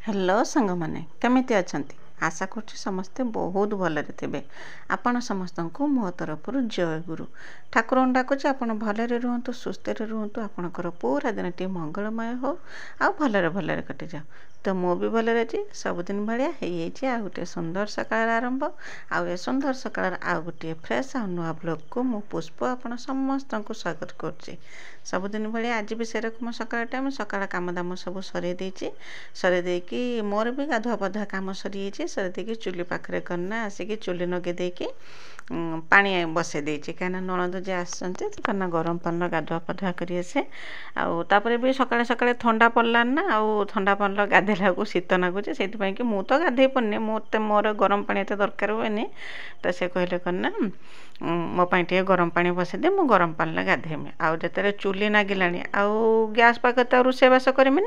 Hello सांग मैंने केमिति अछंती आशा करछि समस्ते बहुत भलरे थे। आपण समस्त को मो तरफ जय गुरु ठाकुर डाकुचे आपण भलरे रुहतु सुस्थ रुहतु आपणकर पूरा दिन टी मंगलमय हो आ भलरे भलरे कटि जाओ। तो मो भी भलरे अच्छी सबुदिन भाया आ गोटे सुंदर सकाळ आरंभ आ सुंदर सकाळ आ गोटे फ्रेश आ नुआ ब्लॉग को मो पुष्प आपण समस्त को स्वागत करछि। सबुदिन भाया आज भी सेरकम सकाळ टाइम सकाळ काम दाम सब सरे देछि सरे देकी मोर भी गाधुआ पाधुआ काम सरी सरी देकी चुली पाखे करना आसिकी चुली नगे देकी पानी बसई देछि कहीं नणद जे आसछन्ते कना गरम पानी गाधुआ पाधुआ करी आसे आउे भी सकाळे सकाळे ठंडा पड़ला ना आउ ठंडा पानी गाधेला को शीत नागुचे से मु तो गाधे पड़नी मत मोर गरम पानी एत दरकार हुए तो से कहले करना मो टे गरम पानी बसई दे मु गरम पानी गाधेमी आउ जतरे चुली नागिला आउ गैस पाखे तो रोषेबास करमी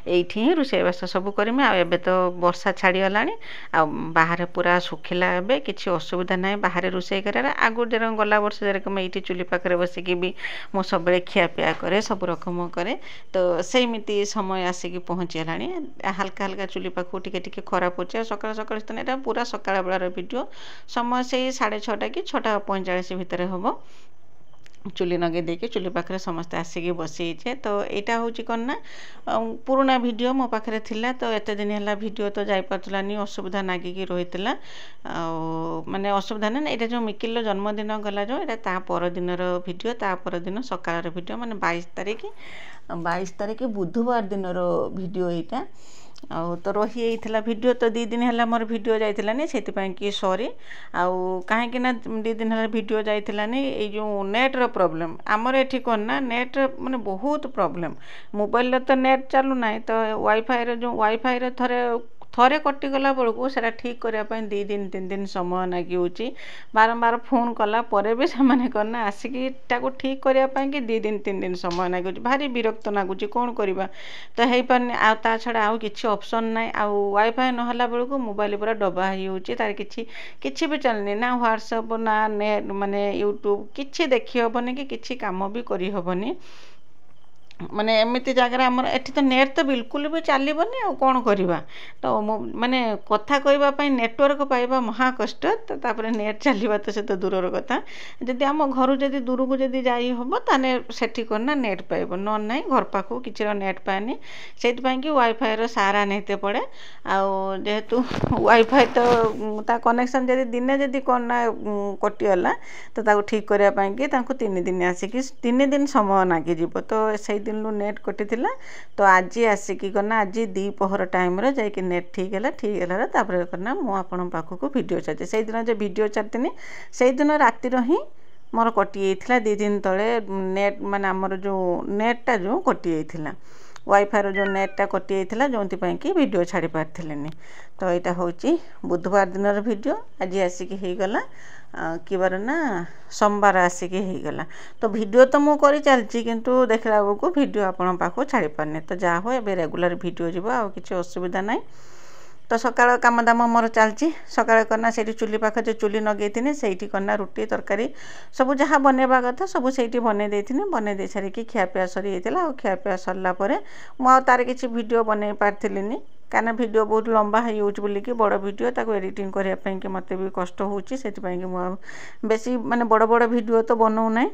एठी ही रोषेबास सब करमी आबे तो वर्षा छाड़ीगला आ बाहर पूरा सुखिला ए किसी असुविधा ना बाहर रोषे कर आगु जर गला वर्ष जेरकम ये चुली पाखे बसिकी भी मो सब खियापिया करे सब रकम करे तो सेमती समय आसिकी पहुँचीगला हल्का हल्का चुली पाखु टिके खराब हो सकाल सकाल पूरा सकाळ बेलार वीडियो समय से 6:30 कि 6:45 भितर हम चुली नगे देके चुली पाखे समस्ते आसिकी बसईचे तो यहाँ हूँ कौन ना पुराना भिडियो मो पाखे थिला तो एत दिन है भिडियो तो जापारानी असुविधा नागिकी रही माने असुविधा ना यहाँ जो मिकिल जन्मदिन गला जो यहाँ ता परदिन भिडियो ता परदिन सकाळ भिडियो माने 22 तारीख बुधवार दिन भिडियो यहाँ तो रही भिडियो तो 2 दिन है मोर भिडियो जाइलानी से कि सॉरी आउ कहीं 2 दिन है भिडियो जाइलानी ये जो नेट्र प्रॉब्लम आमर एठी कौन ना नेट माने बहुत प्रॉब्लम मोबाइल तो नेट चलू ना तो वाईफाई जो वाईफाई थरे कटिगला बेलू से ठीक करने 2 दिन 3 दिन समय लगे बारंबार फोन कला भी से करना आसिकी ठीक करने कि 2 दिन 3 दिन समय लगे भारी विरक्त लगुच कौन करवा तो हो पारे आ छड़ा आउ किसी ऑप्शन ना आउ वाईफाई नहला बेलू मोबाइल पूरा डबा तार किसी भी चलनी ना व्हाट्सएप ना नेट माने यूट्यूब किसी देखी हेनी कि किसी कम भी करी हेनी माने एमती जगह आमर एठी तो नेट तो बिल्कुल भी चलबनी आ कौन करवा तो माने कथा कहवाई नेटवर्क पाइबा महा कष्ट तो तापर नेट चलवा तो से तो दूर कथा जदि आम घर जदि दूर को जदि जाई हम ताने सेठी करना नेट पाइब न ना घर पाखु किसी नेट पाएनि से कि वाईफाई सहारा नहीं पड़े जेहेतु वाईफाई तो ता कनेक्शन जदि दिने जदि कौन ना कटिगला तो ठीक करने कि 3 दिन आसिकी 3 दिन समय लगिज तो से दिन नेट कटि तो आज आसिकी करना आज 2 टाइम जाकि नेट ठीक है तापर करना मुझे पाखक वीडियो छाड़ी से दिन जो वीडियो छाड़ी से दिन रातिर ही मोर कटि 2 दिन तले नेट माने आमर जो नेटा जो कटि वाईफाई जो नेटा कटि जो कि वीडियो छाड़ी पार्थिनी तो यहाँ हूँ बुधवार दिन वीडियो आज आसिकी हो गला कि बार ना सोमवार आसिकी हो गला तो वीडियो तो मु करी चलची किंतु देखला बेलू वीडियो आपण पाखु छाड़ी पारनी तो जहाँ हो ए रेगुलर वीडियो जीव आ किसी असुविधा ना तो सकाळ काम दाम मोर चलची सकाळ करना से चुली पाखे जो चुली नगे से करना रुटी तरकारी सब जहाँ बनवा कथा सब से बनई बनई दे सारिकी खियापिया सरी जाता खियापिया सरला मुझे तार किसी वीडियो बनई पार्थिनी कारण वीडियो बहुत लंबा हो बोलिकी बड़ वीडियो ताको एडिटिंग करने कि मत भी कष्ट होची बेसी माने बड़ बड़ वीडियो तो बनाऊ ना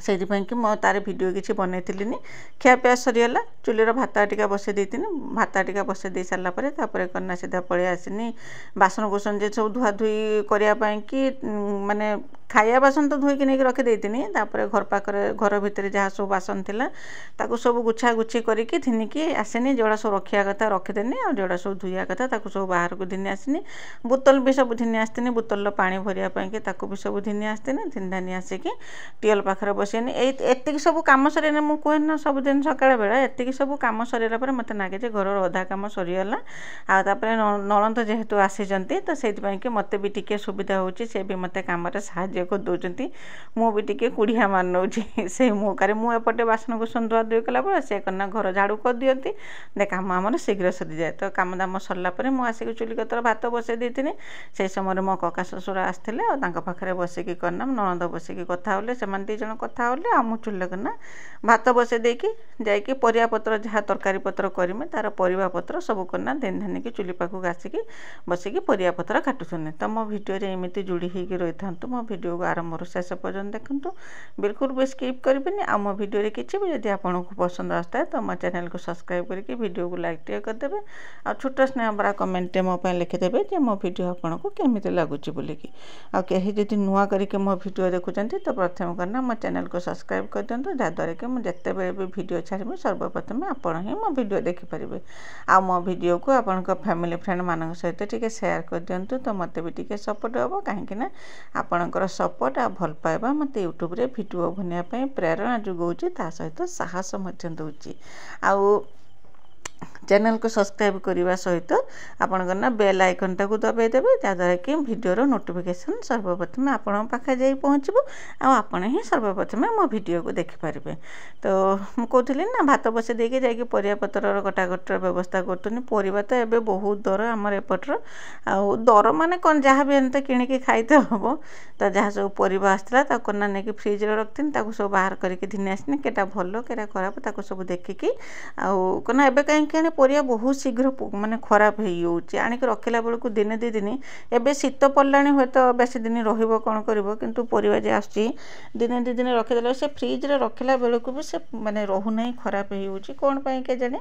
से कि तार वीडियो किसी बनई खियापिया सरीगला चुलीर भात टिका बसई देती भात टिका बसई दे सारापर करना सीधा पलि आसनी बासन कुसन जे सब धुआ धुई करने कि माने खाया बासन तो धोईकी नहीं रखी देती घर पाखे घर भितर जहाँ सब बासन थिला ताकू सब गुछा गुछी करके थिनिकी आसनी जोड़ा सब रखा कथा रखीदेनी और जोड़ा सब धुआ कथा ताकू सब बाहर को धिनी आसनी बोतल भी सब धिनी आसनी बोतल पानी भरवाई भी सब धिनी आसनी धिनी आसिकी टिएल पाखे बसनी एति सब कम सर मुझे कहे ना सबुदिन सकाळ बेला एति सब कम सरला मत लगे जे घर अधा कम सरीगला आपर नणंद जेहेतु आसी तो से मत भी टिके सुविधा होची से भी मत काम साहय ନିଜେ କରିଦେଉଛନ୍ତି ମୁଁ ବି ଟିକେ କୁଡ଼ିଆ ମାରି ନେଉଛି ସେଇ ମୌକାରେ ମୁଁ ଏପଟେ ବାସନକୁସନ ଧୁଆଧୁଇ କଲା ପରେ ସେ କନା ଘର ଝାଡ଼ୁ କରିଦିଅନ୍ତି କାମ ଆମର ଶୀଘ୍ର ସରିଯାଏ। ତ କାମ ଦାମ ସରିଲା ପରେ ମୁଁ ଆସିକି ଚୁଲି କତର ଭାତ ବସାଇ ଦେଇଥିଲି। ସେଇ ସମୟରେ ମୋ କକା ଶ୍ୱଶୁର ଆସିଥିଲେ ଆଉ ତାଙ୍କ ପାଖରେ ବସିକି କନା ନଣନ୍ଦ ବସିକି କଥା ହେଲେ, ସେମାନେ 2 ଜଣ କଥା ହେଲେ ଆଉ ମୁଁ ଚୁଲିରେ କନା ଭାତ ବସାଇ ଦେଇକି ଯାଇକି ପରିବା ପତ୍ର ଯାହା ତରକାରୀ ପତ୍ର କରିମି ତାର ପରିବା ପତ୍ର ସବୁ କନା ଧାନିକି ଚୁଲି ପାଖକୁ ଆସିକି ବସିକି ପରିବା ପତ୍ର କାଟୁଛନ୍ତି। ତ ମୋ ଭିଡ଼ିଓରେ ଏମିତି ଯୋଡ଼ି ହେଇକି ରହିଥାନ୍ତୁ। ମୋ ଭିଡ଼ିଓକୁ ଆରମ୍ଭରୁ ଶେଷ ପର୍ଯ୍ୟନ୍ତ ଦେଖନ୍ତୁ, ବିଲକୁଲ ବି ସ୍କିପ୍ କରିବେନି। ଆଉ ମୋ ଭିଡ଼ିଓରେ କିଛି ବି ଯଦି ଆପଣଙ୍କୁ ପସନ୍ଦ ଆସିଥାଏ ତ ମୋ ଚ୍ୟାନେଲକୁ ସବସ୍କ୍ରାଇବ୍ କରିକି ଭିଡ଼ିଓକୁ ଲାଇକ୍ ଟିକେ କରିଦେବେ ଆଉ ଛୋଟ ସ୍ନେହ ଭରା କମେଣ୍ଟଟେ ମୋ ପାଇଁ ଲିଖିଦେବେ ଯେ ମୋ ଭିଡ଼ିଓ ଆପଣଙ୍କୁ କେମିତି ଲାଗୁଛି ବୋଲିକି। ଆଉ କେହି ଯଦି ନୂଆ କରିକି ମୋ ଭିଡ଼ିଓ ଦେଖୁଛନ୍ତି ତ ପ୍ରଥମେ କରିନା ମୋ ଚ୍ୟାନେଲକୁ ସବସ୍କ୍ରାଇବ୍ କରିଦିଅନ୍ତୁ, ଯାହାଦ୍ୱାରା କି ମୁଁ ଯେତେବେଳେ ବି ଭିଡ଼ିଓ ଛାଡ଼ିବି ସର୍ବପ୍ରଥମେ ଆପଣ ହିଁ ମୋ ଭିଡ଼ିଓ ଦେଖିପାରିବେ। ଆଉ ମୋ ଭିଡ଼ିଓକୁ ଆପଣଙ୍କ ଫ୍ୟାମିଲି ଫ୍ରେଣ୍ଡମାନଙ୍କ ସହିତ ଟିକେ ସେୟାର କରିଦିଅନ୍ତୁ, ତ ମୋତେ ବି ଟିକେ ସପୋର୍ଟ ହେବ। କାହିଁକିନା ଆପଣଙ୍କର ସପୋର୍ଟ ଆଉ ଭଲ ପାଇବା ମୋତେ ୟୁଟ୍ୟୁବରେ ଭିଡ଼ିଓ ବନେଇବା ପାଇଁ ପ୍ରେରଣା ଯୋଗାଉଛି, ତା ସହିତ ସାହସ ମଧ୍ୟ ଦେଉଛି। ଆଉ ଚ୍ୟାନେଲକୁ ସବସ୍କ୍ରାଇବ୍ କରିବା ସହିତ ଆପଣଙ୍କର ନା ବେଲ୍ ଆଇକନ୍ଟାକୁ ଦବାଇ ଦେବେ, ଯାହାଦ୍ୱାରା କି ଭିଡ଼ିଓର ନୋଟିଫିକେସନ୍ ସର୍ବପ୍ରଥମେ ଆପଣଙ୍କ ପାଖରେ ଯାଇ ପହଞ୍ଚିବ ଆଉ ଆପଣ ହିଁ ସର୍ବପ୍ରଥମେ ମୋ ଭିଡ଼ିଓକୁ ଦେଖିପାରିବେ। ତ ମୁଁ କହୁଥିଲି ନା ଭାତ ବସାଇ ଦେଇକି ଯାଇକି ପରିବା ପତ୍ରର କଟାକଟିର ବ୍ୟବସ୍ଥା କରୁଥିଲି। ପରିବା ତ ଏବେ ବହୁତ ଦର ଆମର ଏପଟର, ଆଉ ଦର ମାନେ କ'ଣ ଯାହା ବି ଏମିତି କିଣିକି ଖାଇତେ ହେବ। ତ ଯାହା ସବୁ ପରିବା ଆସିଥିଲା ତାକୁ କନା ନେଇକି ଫ୍ରିଜରେ ରଖିଥିଲି, ତାକୁ ସବୁ ବାହାର କରିକି ଘିନି ଆସିନି, କେଟା ଭଲ କେଟା ଖରାପ ତାକୁ ସବୁ ଦେଖିକି ଆଉ କନା ଏବେ କାହିଁକି ଆଣି ପରିବା ବହୁତ ଶୀଘ୍ର ମାନେ ଖରାପ ହେଇଯାଉଛି, ଆଣିକି ରଖିଲା ବେଳକୁ ଦିନେ 2 ଦିନ। ଏବେ ଶୀତ ପଡ଼ିଲାଣି ହୁଏତ ବେଶୀ ଦିନ ରହିବ କ'ଣ କରିବ, କିନ୍ତୁ ପରିବା ଯେ ଆସୁଛି ଦିନେ 2 ଦିନ ରଖିଦେଲେ ସେ ଫ୍ରିଜରେ ରଖିଲା ବେଳକୁ ବି ସେ ମାନେ ରହୁନାହିଁ, ଖରାପ ହେଇଯାଉଛି କ'ଣ ପାଇଁ କେଜାଣି।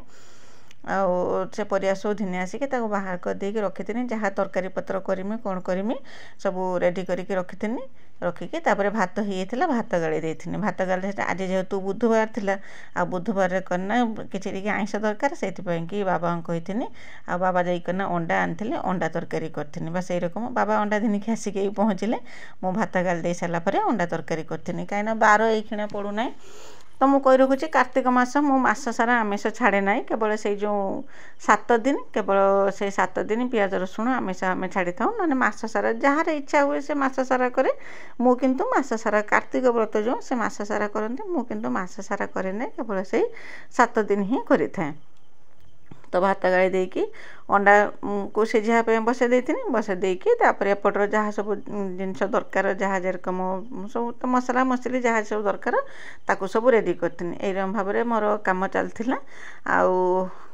ଆଉ ସେ ପରିବା ସବୁ ଘିନି ଆସିକି ତାକୁ ବାହାର କରିଦେଇକି ରଖିଥିଲି, ଯାହା ତରକାରୀ ପତ୍ର କରିମି କ'ଣ କରିମି ସବୁ ରେଡ଼ି କରିକି ରଖିଥିଲି। ରଖିକି ତାପରେ ଭାତ ହେଇଯାଇଥିଲା, ଭାତ ଗାଳି ଦେଇଥିଲି। ଭାତ ଗାଳି ଆଜି ଯେହେତୁ ବୁଧବାର ଥିଲା ଆଉ ବୁଧବାରରେ କନା କିଛି ଟିକେ ଆଇଁଷ ଦରକାର, ସେଇଥିପାଇଁକି ବାବାଙ୍କୁ କହିଥିଲି ଆଉ ବାବା ଯାଇକିନା ଅଣ୍ଡା ଆଣିଥିଲେ, ଅଣ୍ଡା ତରକାରୀ କରିଥିଲି। ବା ସେଇ ରକମ ବାବା ଅଣ୍ଡା ଘିନିକି ଆସିକି ପହଞ୍ଚିଲେ, ମୁଁ ଭାତ ଗାଳି ଦେଇ ସାରିଲା ପରେ ଅଣ୍ଡା ତରକାରୀ କରିଥିଲି। କାହିଁକିନା ବାର ଏଇକ୍ଷିଣା ପଡ଼ୁନାହିଁ। ତ ମୁଁ କହି ରଖୁଛି କାର୍ତ୍ତିକ ମାସ ମୁଁ ମାସ ସାରା ଆମିଷ ଛାଡ଼େ ନାହିଁ, କେବଳ ସେଇ ଯେଉଁ 7 ଦିନ, କେବଳ ସେଇ 7 ଦିନ ପିଆଜ ରସୁଣ ଆମିଷ ଆମେ ଛାଡ଼ିଥାଉ, ନହେଲେ ମାସ ସାରା ଯାହାର ଇଚ୍ଛା ହୁଏ ସେ ମାସ ସାରା କରେ। ମୁଁ କିନ୍ତୁ ମାସ ସାରା କାର୍ତ୍ତିକ ବ୍ରତ ଯେଉଁ ସେ ମାସ ସାରା କରନ୍ତି, ମୁଁ କିନ୍ତୁ ମାସ ସାରା କରେ ନାହିଁ, କେବଳ ସେଇ 7 ଦିନ ହିଁ କରିଥାଏ। ତ ଭାତ ଗାଳି ଦେଇକି ଅଣ୍ଡାକୁ ସିଝିବା ପାଇଁ ବସାଇ ଦେଇଥିଲି। ବସାଇ ଦେଇକି ତାପରେ ଏପଟର ଯାହା ସବୁ ଜିନିଷ ଦରକାର, ଯାହା ଯେରକମ ସବୁ ତ ମସଲା ମସଲି ଯାହା ସବୁ ଦରକାର ତାକୁ ସବୁ ରେଡ଼ି କରିଥିଲି। ଏଇରକମ ଭାବରେ ମୋର କାମ ଚାଲିଥିଲା। ଆଉ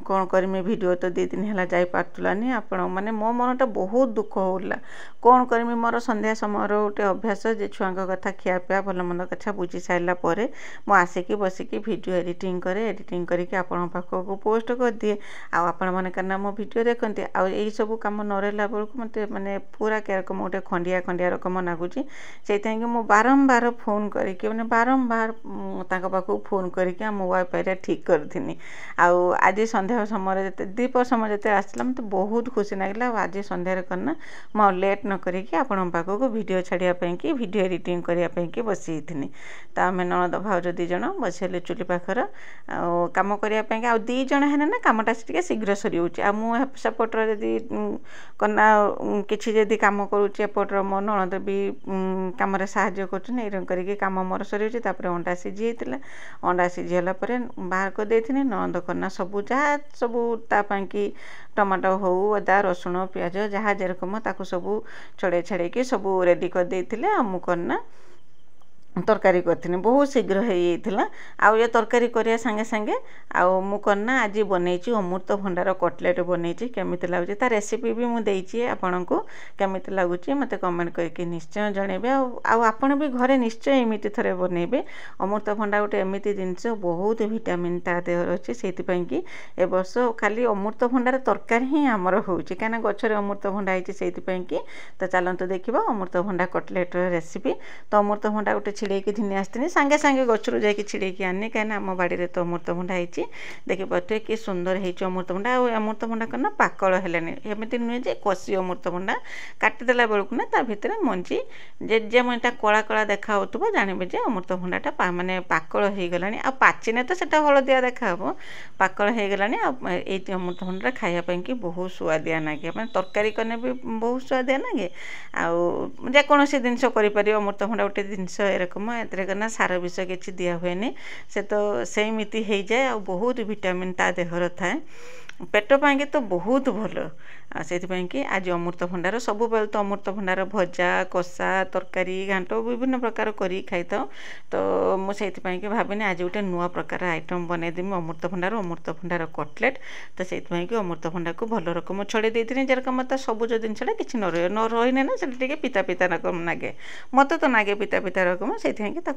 କ'ଣ କରିମି, ଭିଡ଼ିଓ ତ 2 ଦିନ ହେଲା ଯାଇପାରୁଥିଲାନି। ଆପଣ ମାନେ ମୋ ମନଟା ବହୁତ ଦୁଃଖ ହେଉଥିଲା, କ'ଣ କରିମି। ମୋର ସନ୍ଧ୍ୟା ସମୟର ଗୋଟେ ଅଭ୍ୟାସ ଯେ ଛୁଆଙ୍କ କଥା ଖିଆପିଆ ଭଲ ମନ୍ଦ କଥା ବୁଝି ସାରିଲା ପରେ ମୁଁ ଆସିକି ବସିକି ଭିଡ଼ିଓ ଏଡ଼ିଟିଂ କରେ। ଏଡ଼ିଟିଂ କରିକି ଆପଣଙ୍କ ପାଖକୁ ପୋଷ୍ଟ କରିଦିଏ। ଆଉ ଆପଣମାନେ କାରଣ ମୋ ଭିଡ଼ିଓ ଦେଖନ୍ତି, ଆଉ ଏଇସବୁ କାମ ନ ରହିଲା ବେଳକୁ ମୋତେ ମାନେ ପୁରା କେରକମ ଗୋଟେ ଖଣ୍ଡିଆ ରକମ ଲାଗୁଛି। ସେଇଥିପାଇଁକି ମୁଁ ବାରମ୍ବାର ଫୋନ୍ କରିକି ମାନେ ବାରମ୍ବାର ତାଙ୍କ ପାଖକୁ ଫୋନ୍ କରିକି ଆମ ୱାଇଫାଇଟା ଠିକ୍ କରିଥିଲି। ଆଉ ଆଜି ସନ୍ଧ୍ୟା ସମୟରେ ଦ୍ୱିପହର ସମୟ ଯେତେବେଳେ ଆସିଲା ମୋତେ ବହୁତ ଖୁସି ଲାଗିଲା। ଆଉ ଆଜି ସନ୍ଧ୍ୟାରେ କନା ମୁଁ ଆଉ ଲେଟ୍ ନ କରିକି ଆପଣଙ୍କ ପାଖକୁ ଭିଡ଼ିଓ ଛାଡ଼ିବା ପାଇଁକି ଭିଡ଼ିଓ ଏଡ଼ିଟିଂ କରିବା ପାଇଁକି ବସିଯାଇଥିଲି। ତ ଆମେ ନଣନ୍ଦ ଭାଉଜ 2 ଜଣ ବସିଗଲେ ଚୁଲି ପାଖର ଆଉ କାମ କରିବା ପାଇଁକି। ଆଉ 2 ଜଣ ହେଲେ ନା କାମଟା ଟିକେ ଶୀଘ୍ର ସରିଯାଉଛି। ଆଉ ମୁଁ ସେପଟର ଯଦି କନା କିଛି ଯଦି କାମ କରୁଛି, ଏପଟର ମୋ ନଣନ୍ଦ ବି କାମରେ ସାହାଯ୍ୟ କରୁଛନ୍ତି। ଏଇରକମ କରିକି କାମ ମୋର ସରିଯାଉଛି। ତାପରେ ଅଣ୍ଡା ସିଝି ଯାଇଥିଲା, ଅଣ୍ଡା ସିଝିଗଲା ପରେ ବାହାର କରିଦେଇଥିଲି। ନଣନ୍ଦ କନା ସବୁ ଯାହା ସବୁ ତା ପାଇଁକି ଟମାଟୋ ହଉ, ଅଦା ରସୁଣ ପିଆଜ ଯାହା ଯେରକମ ତାକୁ ସବୁ ଛଡ଼େଇକି ସବୁ ରେଡ଼ି କରିଦେଇଥିଲେ। ଆଉ ମୁଁ କନା ତରକାରୀ କରିଥିଲି, ବହୁତ ଶୀଘ୍ର ହେଇଯାଇଥିଲା। ଆଉ ଏ ତରକାରୀ କରିବା ସାଙ୍ଗେ ସାଙ୍ଗେ ଆଉ ମୁଁ କନା ଆଜି ବନେଇଛି ଅମୃତଭଣ୍ଡାର କଟଲେଟ୍ ବନେଇଛି। କେମିତି ଲାଗୁଛି ତା ରେସିପି ବି ମୁଁ ଦେଇଛି ଆପଣଙ୍କୁ, କେମିତି ଲାଗୁଛି ମୋତେ କମେଣ୍ଟ କରିକି ନିଶ୍ଚୟ ଜଣାଇବେ। ଆଉ ଆପଣ ବି ଘରେ ନିଶ୍ଚୟ ଏମିତି ଥରେ ବନେଇବେ। ଅମୃତଭଣ୍ଡା ଗୋଟେ ଏମିତି ଜିନିଷ, ବହୁତ ଭିଟାମିନ୍ ତା ଦେହରେ ଅଛି। ସେଇଥିପାଇଁକି ଏ ବର୍ଷ ଖାଲି ଅମୃତଭଣ୍ଡାର ତରକାରୀ ହିଁ ଆମର ହେଉଛି, କାହିଁକିନା ଗଛରେ ଅମୃତଭଣ୍ଡା ହେଇଛି। ସେଇଥିପାଇଁକି ତ ଚାଲନ୍ତୁ ଦେଖିବା ଅମୃତଭଣ୍ଡା କଟଲେଟ୍ର ରେସିପି। ତ ଅମୃତଭଣ୍ଡା ଗୋଟେ छिड़ेकी घिनी आसनी सांगे सांगे गचरू जाकि छिड़ेकी आनी कहीं आम बाड़ी तो अमृतभंडा होती देखिपे कि सुंदर हो अमृतभंडा आ अमृतभंडा कना पाकल है एमती नुहे जे कषि अमृतभंडा काटिदेला बेलू ना ता भितर मंजी जे मईटा कला कला देखा हो जानवे जे अमृतभंडाटा माने पाकल हो गला आ पाचिने तो सेटा हलदिया देखा पाकल हो गला ये अमृतभंडा खायापाई कि बहुत सुआदिया लगे मैं तरकारी कने भी बहुत सुआदिया लगे आकोसी जिनस कर अमृतभंडा गोटे जिनस एरकम एना सार विष किसी दिया हुए से तो सेमती हो जाए आ बहुत विटामिन ता देहर थाए पेट पाई तो बहुत भल से कि आज अमृतभंडार सब बेले तो अमृतभंडार भजा कषा तरकारी घाट विभिन्न प्रकार कर खाई था तो मुझे कि भाविनी आज गोटे नुआ प्रकार आइटम बनईदेमी अमृतभंडार कटलेट तो से कि अमृतभंडा को भल रकम छड़े देती जेरकम मत सबुज जिनसा किसी न रही ना से पिता पिता रकम लगे मत तो लगे पिता पिता रकम से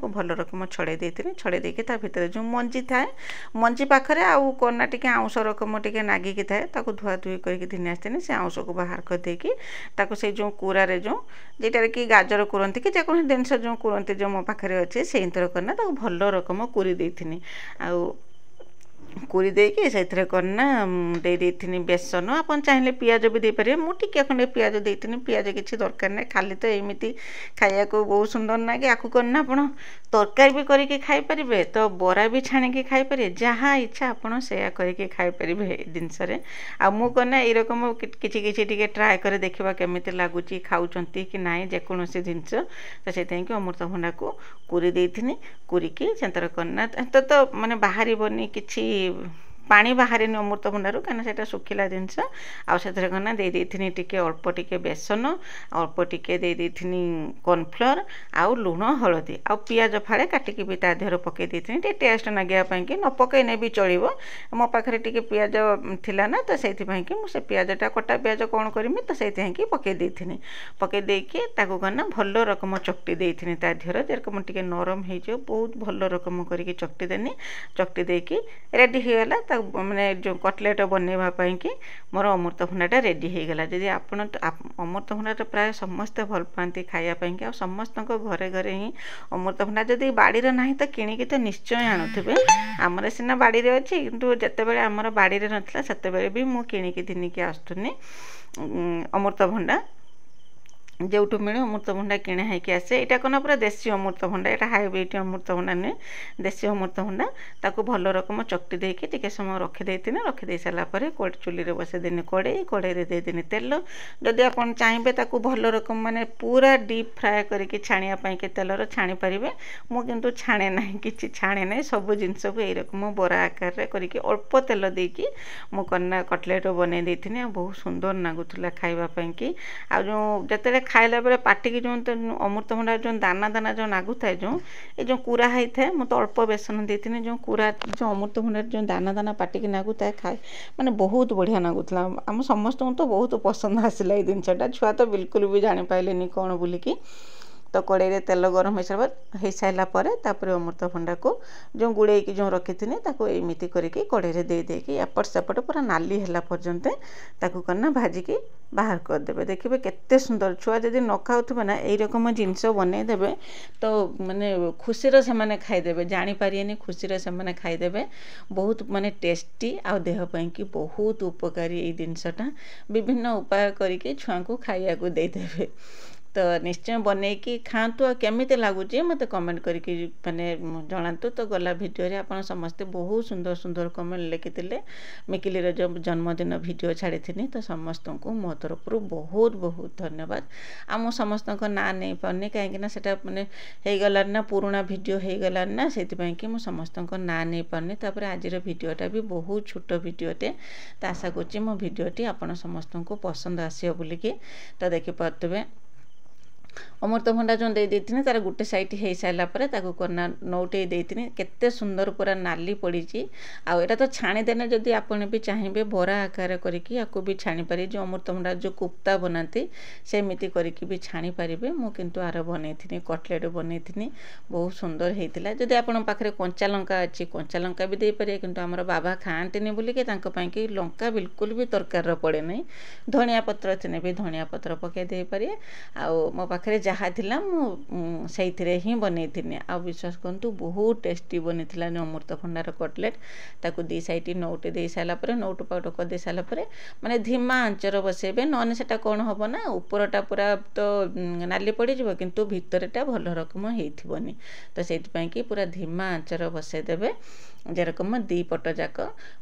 भल रकम छड़े देती छड़े देकी भितर जो मंजी थाए मंजी पाखे आउ कना टे आउश रकम टे नागिकी थाए धुआ धुई करके घिनी आसनी से आउश को बाहर कर देकी से जो कूरारे जो जेटार कि गाजर करती कि जेको जिनस जो करती जो मो पाखे अच्छे से करना भल रकम कुरी देथिनी आउ कुरी देकी से करना देती बेसन आप चाहिए पियाज भी देपारे मुझे खंडे पियाज देती पियाज किसी दरकार ना खाली तो एमती खाया को बहुत सुंदर लगे आपको करना आप तरकारी भी करके खाईपारे तो बरा भी छाणिकी खाईपारे जहाँ इच्छा आपड़ से करके खाईपारे जिनस आना ये रकम किसी ट्राए कर देखा केमी लगुच खाऊँ कि ना जेकोसी जिनस तो से अमृतभंडा को कुरी देती कुरिकी से करना तो माने बाहर बनी किसी पानी बाहर अमृतभंडारू कहीं से सुखिला जिनस आना देती टी अल्प टिके बेसन अल्प टिके देती कॉर्नफ्लोर आउ लुण हलदी आ पियाज फाड़े काटिकी भी ता देहर पकई देती टेस्ट नागियापाई कि न पकईने भी चलो मो पाखे टे पियाज थिला ना तो से मुझे पियाजटा कटा पियाज कौन करमी तो से पकई देती पकई देकी करना भल रकम चकटी देती ता देहर जेरकम टे नरम हो बहुत भल रकम करके चकटी देनी चकटी देकी रेडी होगला मैंने जो कटलेट बनवाई कि मोर अमृतभंडाटा रेडी हो गला जदि आपण अमृतभंडाटा प्राय समस्ते भल पाती खायापाई कि समस्त घरे घरे ही अमृतभंडा जदि बाड़ी ना तो किणिकी तो निश्चय आणुवे आमर सीना बाड़ी अच्छी किंतु जितेबाला आमर बाड़ी नाला से भी मुझे किणिकी दिनिकी आसुनी अमृतभंडा जो मिले अमृतभंडा किणा होगी आसे यहाँ कौन पूरा देसी अमृतभंडा यहाँ हाइब्रिड अमृतभंडा नुहे देसी अमृतभंडा ताको भल रकम चकटी देकी टिके समय रखिदे रखिदे सारापर चुली बसई देनी कड़े देदेनी तेल जदि आप चाहिए ताको भल रकम माने पूरा डीप फ्राए करके छाणियापाई के तेलर छाणी पारे मुझे छाणे ना कि छाणे ना सब जिनस को यही रकम बरा आकार करके अल्प तेल देकी मुझे कटलेट बनई देती बहुत सुंदर लगुला खावाई कि आ जो जिते खाइला बेले पाटिकी जो अमृतभंडा जो दाना दाना जो नागु थाए जो ये कूरा होता है मुझे अल्प बेसन देती जो कूरा जो अमृतभंडा जो दाना दाना पाटिकी नागु थाए खाए माने बहुत बढ़िया नागुला आम समस्त तो बहुत पसंद आसला ये जिनसटा छुआ तो बिल्कुल भी जापारे कौन बोलिकी तो कड़े तेल गरम हो सारा पर अमृतभंडा को जो गुड़े जो रखी एमती करके कड़े देदेकी एपट सेपट पूरा नाली है पर्यंत करना भाजिकी बाहर करदे देखिए केते सुंदर छुआ जदि न खाऊे ना यही रकम जिनस बनईदे तो माने खुशी से खाईदे जापारे खुशी से खाईदे बहुत माने टेस्टी आ देहपाई कि बहुत उपकारी ये जिनसटा विभिन्न उपाय करके छुआ को खाइया को देदेवे तो निश्चय बनईकी खातु आ केमी लगुच मत कमेंट करके माने जनातु तो गला भिडियो आप समस्ते बहुत सुंदर सुंदर कमेंट लिखी मिकिलीर जो जन्मदिन भिडियो छाड़ी थी तो समस्त को मो तरफ बहुत बहुत धन्यवाद आ मु समस्त ना नहीं पानी कहीं से मैंने हो गला ना पुराना भिडियो हो गला ना से कि मु समस्त ना नहीं पानी तापर आज भिडियोटा भी बहुत छोट भिडियोटे तो आशा करुँच मो भिडियोटी आप समस्त को पसंद आसो बोलिकी तो देखिपे अमृतभंडा जो देती तार गोटे साइड हो सारापर करना नौटे देती केते सुंदर पूरा नाली पड़ी आटा तो छाणीदेने जदि आपने भी चाहिए बरा आकार करके भी छाणी पारे जो अमृतभंडा जो कुप्ता बनाती सेमती करके भी छाणी पारे मु किंतु आर बनई कटलेट बनई बहुत सुंदर होता जदि आपण पाखे कंचा लंका अच्छी कंचा लंका भी दे पारे किंतु आमर बाबा खाआंतीनि बोलिके कि लंका बिल्कुल भी तरकार पड़े नहीं धनिया पत्र थे भी धनिया पत्र पकई दे पारे आ मो पाखे पाखे जहाँ थिला मु सेइथिरे ही बनैथिनी आ विश्वास करंतु बहुत टेस्टी बनिथिला अमृतभंडार कटलेट ताकू दी साइड नौटे दे साला परे नौट पाउट कर दे साला परे माने धीमा आंचर बसेबे नने सेटा कोन हबो ना ऊपरटा पूरा तो नाली पड़ी जिवो किंतु भितरटा भल रकम हेइथिबोनी तो सेति पई कि पूरा धीमा आंचर बसे देबे जेरकम दी पट जाक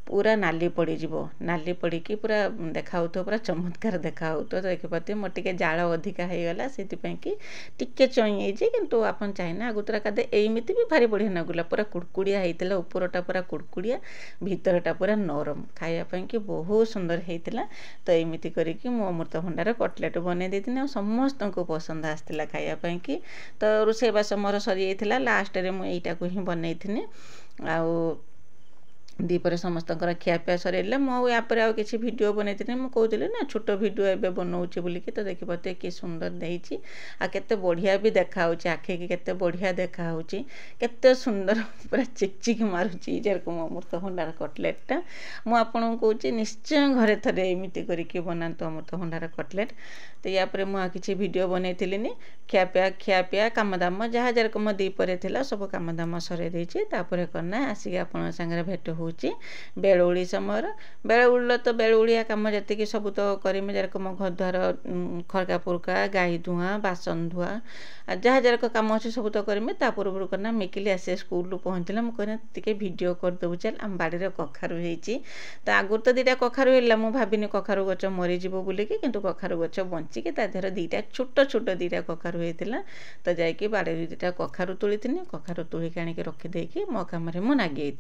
पूरा नाली पड़ी जिवो नाली पड़ी कि पूरा देखाउ तो पूरा चमत्कार देखाउ तो देखिपति मो टिके जाळ अधिका हे गला सेति पई कि टिके चई जे किंतु आपन चाहिना आगुतरा कादे एमिति भी भारी बढ़िया नगुला पूरा कुड़कुड़िया हेइतला ऊपरटा पूरा कुड़कुड़िया भीतरटा पूरा नरम खाइया पई कि बहुत सुंदर हेइतला तो एमिति करी कि मो अमृतभंडार कटलेट बने देतिने आ समस्त को पसंद आस्तिला खाइया पई कि तो रोसे बास मोर सरी जाइतिला लास्ट रे मु एइटा को ही बनैथिने आउ दीपर समस्त खियापिया सरला मुझे यापर आउ किसी वीडियो बनई मु कहते ना छोट वीडियो एवं बनाऊँगी बोलिकी तो देखी पाते कि सुंदर देती आ केते बढ़िया भी देखा आखि की केते बढ़िया देखा केते सुंदर पूरा चिकचिक मारुची जेरकम अमृतभंडार कटलेटा मुझे कहूँ निश्चय घरे थे एमती करके बनातु अमृतभंडार कटलेट तो यापर मुझे किसी वीडियो बनईली खियापिया काम दाम जहाँ जेरकम दीपर थी सब काम दाम सर देपर करना आसिक आपण सागर भेट हो बेलुड़ी समय बेलुड़ी तो बेलुड़िया कम जी सब तो करमी जेरकम घर द्वार खरका पुरका गाई धुआ बासन धुआ जहाँ जरक कम अच्छे सब तो करमी पूर्व करना मिकिली आसे स्कूल पहुँचला मुझे भिडियो करदेबू चल आम बाड़ी में कखारू होती तो आगुरी तो दीटा कखारू है मुझे भाविनी कखारू गच मरीज बोलिकी किंतु कखारू गच बंचिकी तादेहर दीटा छोट छोट दीटा कखारू होता तो जाकि बाड़ी दीटा कखारू तुली कखारू तुलिक आणिक रखिदेकी मो कम मु नागी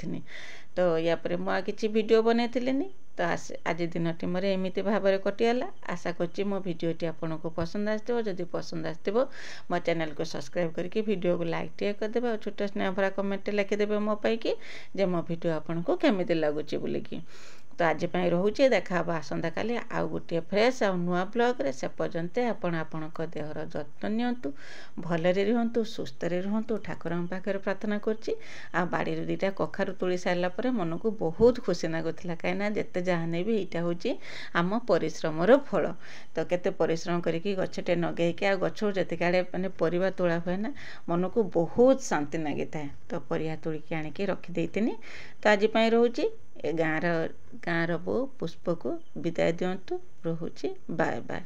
तो यापर मुझे किसी वीडियो बनईली तो आज दिन टी मोर एमती भाव में कटिगला आशा करछि मो भिडियोटी आपन को पसंद आसो जदि पसंद आसो मो चैनल को सब्सक्राइब करके वीडियो को लाइक टे करदे और छोट स्नेह भरा कमेंट लिखिदेवे मो पाई कि जे मो भिडियो आपन को केमिति लागुछि बोलिकी तो आज रोचे देखा आसंता काली आउ गोटे फ्रेश आ नुआ ब्लॉग रे से पर्यंत आपण देहर जत्न नियंतु भलरे रुहंतु सुस्थ रे रुहंतु ठाकुर पाखे प्रार्थना करछि आ बाड़ी दीटा कखारू तुली सारा पर मन को बहुत खुशी लगुला कहीं जिते जहाँ भी यहाँ हूँ आम परिश्रमर फल तो केते परिश्रम करके गछटे नगेकी आ गछ जति आड़े माने परिवा तोड़ा हुए ना मन को बहुत शांति लगी था तो परिया तोड़िकी आणिकी रखिदे तो आज रोचे गाँर बो पुष्प को विदाय दिंतु रोचे बाय बाय।